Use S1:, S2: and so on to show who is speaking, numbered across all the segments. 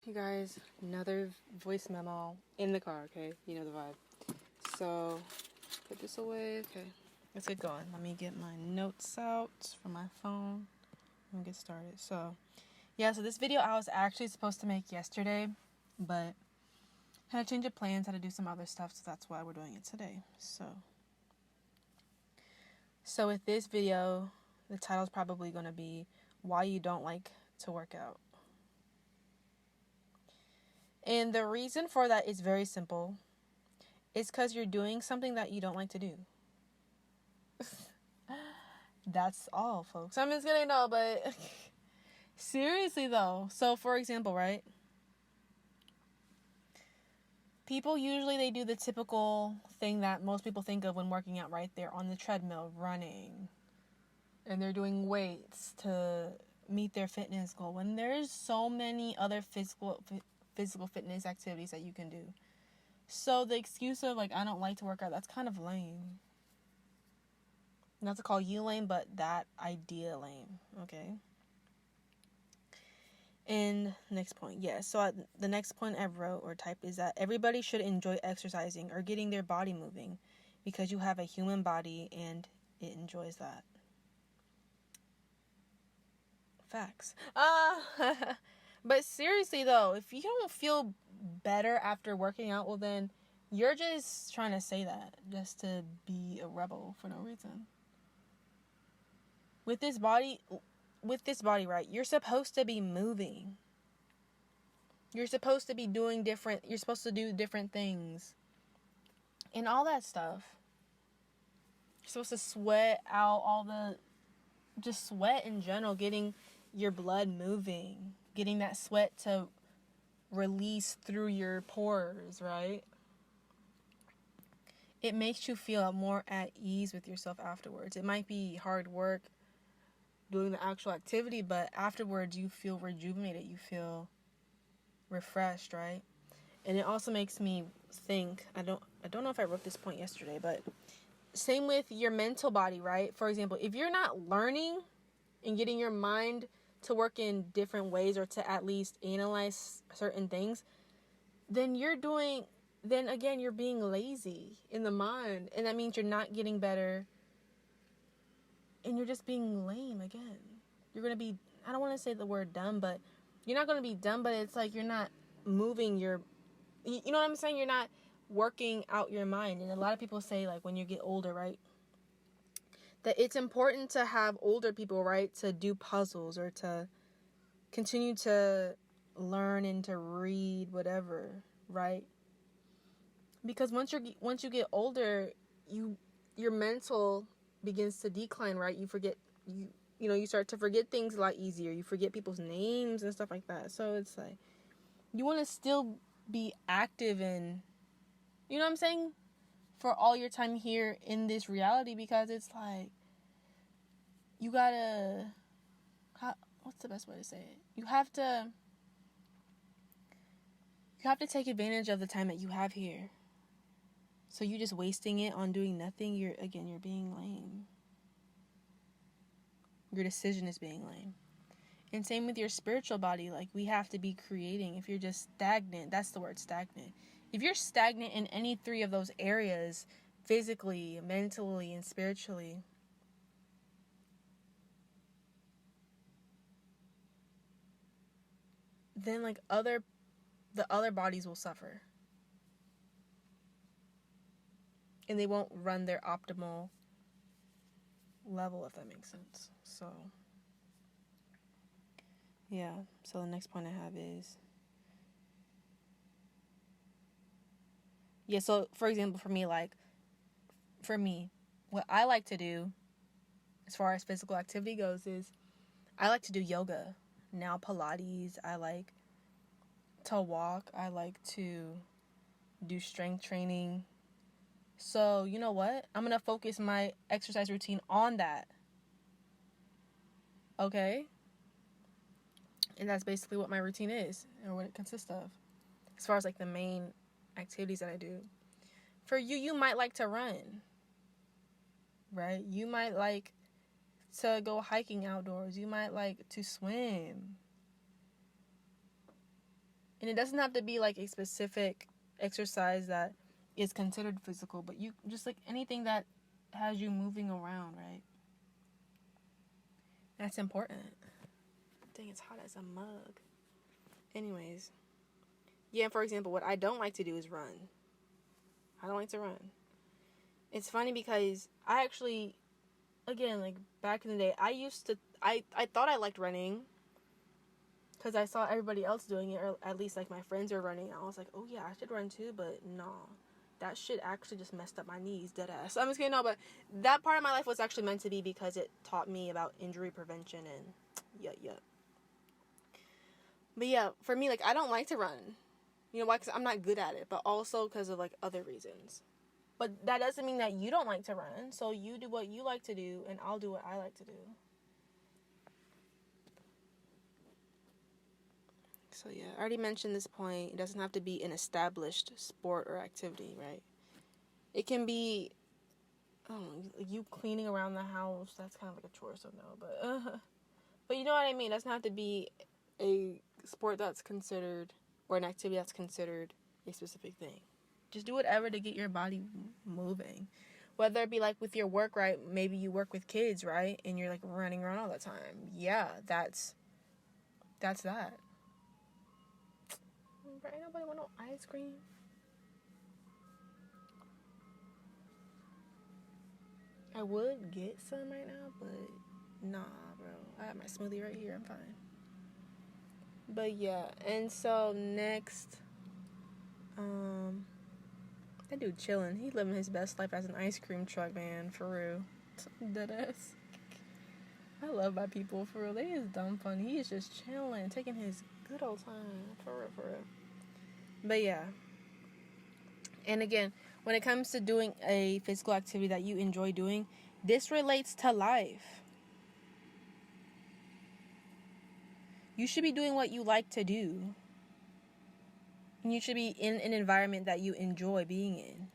S1: Hey guys, another voice memo in the car, okay? You know the vibe. So, put this away, okay. Let's get going. Let me get my notes out from my phone and get started. So this video I was actually supposed to make yesterday, but had a change of plans, had to do some other stuff, so that's why we're doing it today. So with this video, the title's probably going to be Why You Don't Like to Work Out. And the reason for that is very simple. It's because you're doing something that you don't like to do. That's all, folks. I'm just kidding, no, but seriously, though. So, for example, right? People usually, they do the typical thing that most people think of when working out, right? They're on the treadmill, running. And they're doing weights to meet their fitness goal. When there's so many other physical fitness activities that you can do. So the excuse of, like, I don't like to work out, that's kind of lame. Not to call you lame, but that idea lame, okay? And next point, so the next point I wrote or typed is that everybody should enjoy exercising or getting their body moving because you have a human body and it enjoys that. Facts. But seriously though, if you don't feel better after working out, well then you're just trying to say that just to be a rebel for no reason. With this body, right, you're supposed to be moving. You're supposed to be doing you're supposed to do different things. And all that stuff. You're supposed to sweat out just sweat in general, getting your blood moving, getting that sweat to release through your pores, right? It makes you feel more at ease with yourself afterwards. It might be hard work doing the actual activity, but afterwards you feel rejuvenated, you feel refreshed, right? And it also makes me think, I don't know if I wrote this point yesterday, but same with your mental body, right? For example, if you're not learning and getting your mind to work in different ways or to at least analyze certain things, then again, you're being lazy in the mind. And that means you're not getting better. And you're just being lame again. You're going to be, I don't want to say the word dumb, but you're not going to be dumb, but it's like you're not moving you know what I'm saying? You're not working out your mind. And a lot of people say, like, when you get older, right, that it's important to have older people, right, to do puzzles or to continue to learn and to read, whatever, right? Because once you get older, your mental begins to decline, right? You forget, you start to forget things a lot easier. You forget people's names and stuff like that. So it's like, you want to still be active and, you know what I'm saying? For all your time here in this reality, because it's like, you gotta, what's the best way to say it? You have to take advantage of the time that you have here. So you just wasting it on doing nothing, you're being lame. Your decision is being lame. And same with your spiritual body. Like, we have to be creating. If you're just stagnant, that's the word, stagnant. If you're stagnant in any three of those areas, physically, mentally, and spiritually, then like the other bodies will suffer. And they won't run their optimal level, if that makes sense. So, yeah. So the next point I have is, so for example, for me, what I like to do as far as physical activity goes is I like to do yoga. Now Pilates, I like to walk, I like to do strength training. So, you know what? I'm going to focus my exercise routine on that. Okay? And that's basically what my routine is, or what it consists of. As far as like the main activities that I do. For you might like to run. Right? You might like to go hiking outdoors. You might like to swim. And it doesn't have to be like a specific exercise that is considered physical, but you just like anything that has you moving around, right? That's important. Dang, it's hot as a mug. Anyways. Yeah, for example, what I don't like to do is run. I don't like to run. It's funny because I actually, again, like back in the day, I thought I liked running because I saw everybody else doing it, or at least like my friends are running. I was like, oh yeah, I should run too, but nah. That shit actually just messed up my knees, dead ass. I'm just kidding, no, but that part of my life was actually meant to be because it taught me about injury prevention and yeah. But yeah, for me, like, I don't like to run. You know why? Because I'm not good at it, but also because of like other reasons. But that doesn't mean that you don't like to run. So you do what you like to do, and I'll do what I like to do. So yeah, I already mentioned this point. It doesn't have to be an established sport or activity, right? It can be, you cleaning around the house. That's kind of like a chore, so no. But you know what I mean. It doesn't have to be a sport that's considered, or an activity that's considered a specific thing. Just do whatever to get your body moving. Whether it be like with your work, right? Maybe you work with kids, right? And you're like running around all the time. Yeah, that's that. Bro, ain't nobody want no ice cream. I would get some right now, but nah, bro. I have my smoothie right here. I'm fine. But yeah, and so next, that dude chilling. He living his best life as an ice cream truck man, for real. Deadass. I love my people, for real. They is dumb fun. He is just chilling, taking his good old time, for real. But yeah. And again, when it comes to doing a physical activity that you enjoy doing, this relates to life. You should be doing what you like to do. And you should be in an environment that you enjoy being in.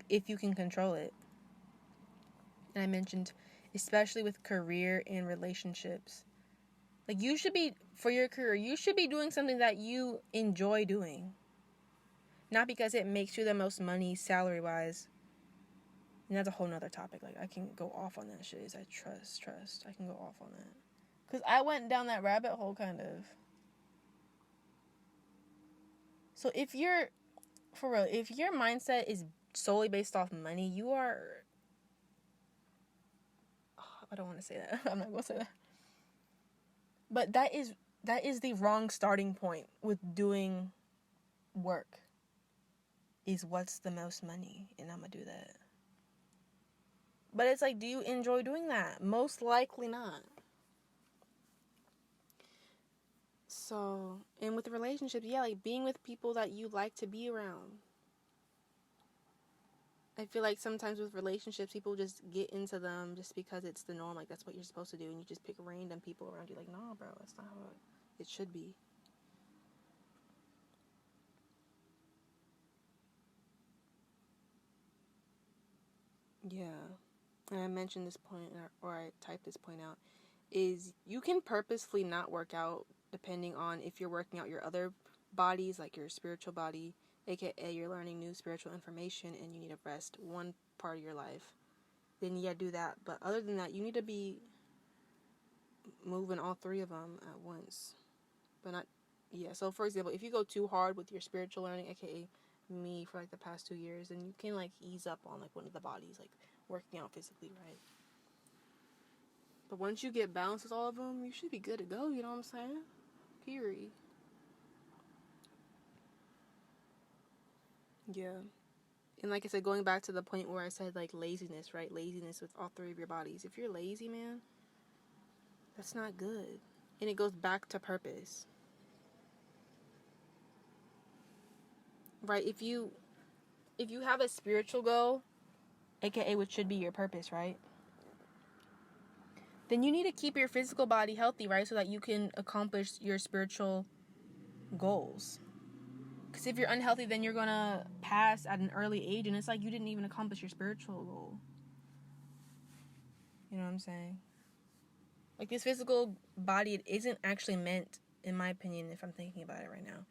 S1: If you can control it. And I mentioned, especially with career and relationships. Like, you should be, for your career, you should be doing something that you enjoy doing. Not because it makes you the most money salary-wise. And that's a whole nother topic. Like, I can go off on that shit. Is I trust. I can go off on that. Because I went down that rabbit hole, kind of. So if you're, for real, if your mindset is solely based off money, you are, I don't want to say that. I'm not going to say that. But that is the wrong starting point with doing work. Is what's the most money, and I'm going to do that. But it's like, do you enjoy doing that? Most likely not. So, and with relationships, yeah, like being with people that you like to be around. I feel like sometimes with relationships, people just get into them just because it's the norm. Like, that's what you're supposed to do. And you just pick random people around you. Like, nah, bro, that's not how it should be. Yeah. And I mentioned this point, or I typed this point out, is you can purposefully not work out depending on if you're working out your other bodies, like your spiritual body, aka you're learning new spiritual information and you need to rest one part of your life. Then yeah, do that. But other than that, you need to be moving all three of them at once. But not, yeah. So for example, if you go too hard with your spiritual learning, aka me for like the past 2 years, then you can like ease up on like one of the bodies, like working out physically, right? But once you get balanced with all of them, you should be good to go, you know what I'm saying? Period. Yeah. And like I said, going back to the point where I said like laziness, right? Laziness with all three of your bodies. If you're lazy, man, that's not good. And it goes back to purpose. Right? If you have a spiritual goal, aka which should be your purpose, right? Then you need to keep your physical body healthy, right? So that you can accomplish your spiritual goals. Because if you're unhealthy, then you're going to pass at an early age. And it's like you didn't even accomplish your spiritual goal. You know what I'm saying? Like, this physical body, it isn't actually meant in my opinion, if I'm thinking about it right now.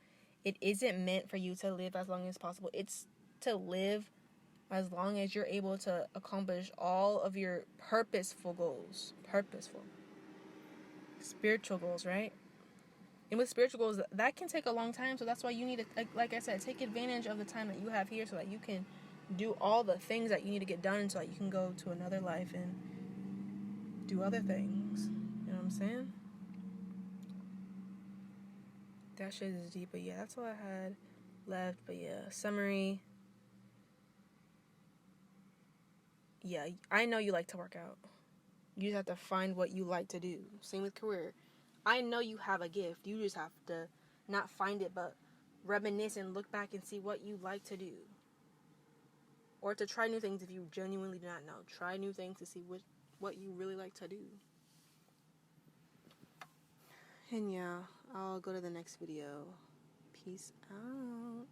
S1: It isn't meant for you to live as long as possible. It's to live as long as you're able to accomplish all of your purposeful goals. Purposeful. Spiritual goals, right? And with spiritual goals, that can take a long time. So that's why you need to, like I said, take advantage of the time that you have here so that you can do all the things that you need to get done so that you can go to another life and do other things. You know what I'm saying? That shit is deep. But yeah, that's all I had left. But yeah, summary. Yeah, I know you like to work out. You just have to find what you like to do. Same with career. I know you have a gift. You just have to not find it, but reminisce and look back and see what you like to do. Or to try new things if you genuinely do not know. Try new things to see what you really like to do. And yeah, I'll go to the next video. Peace out.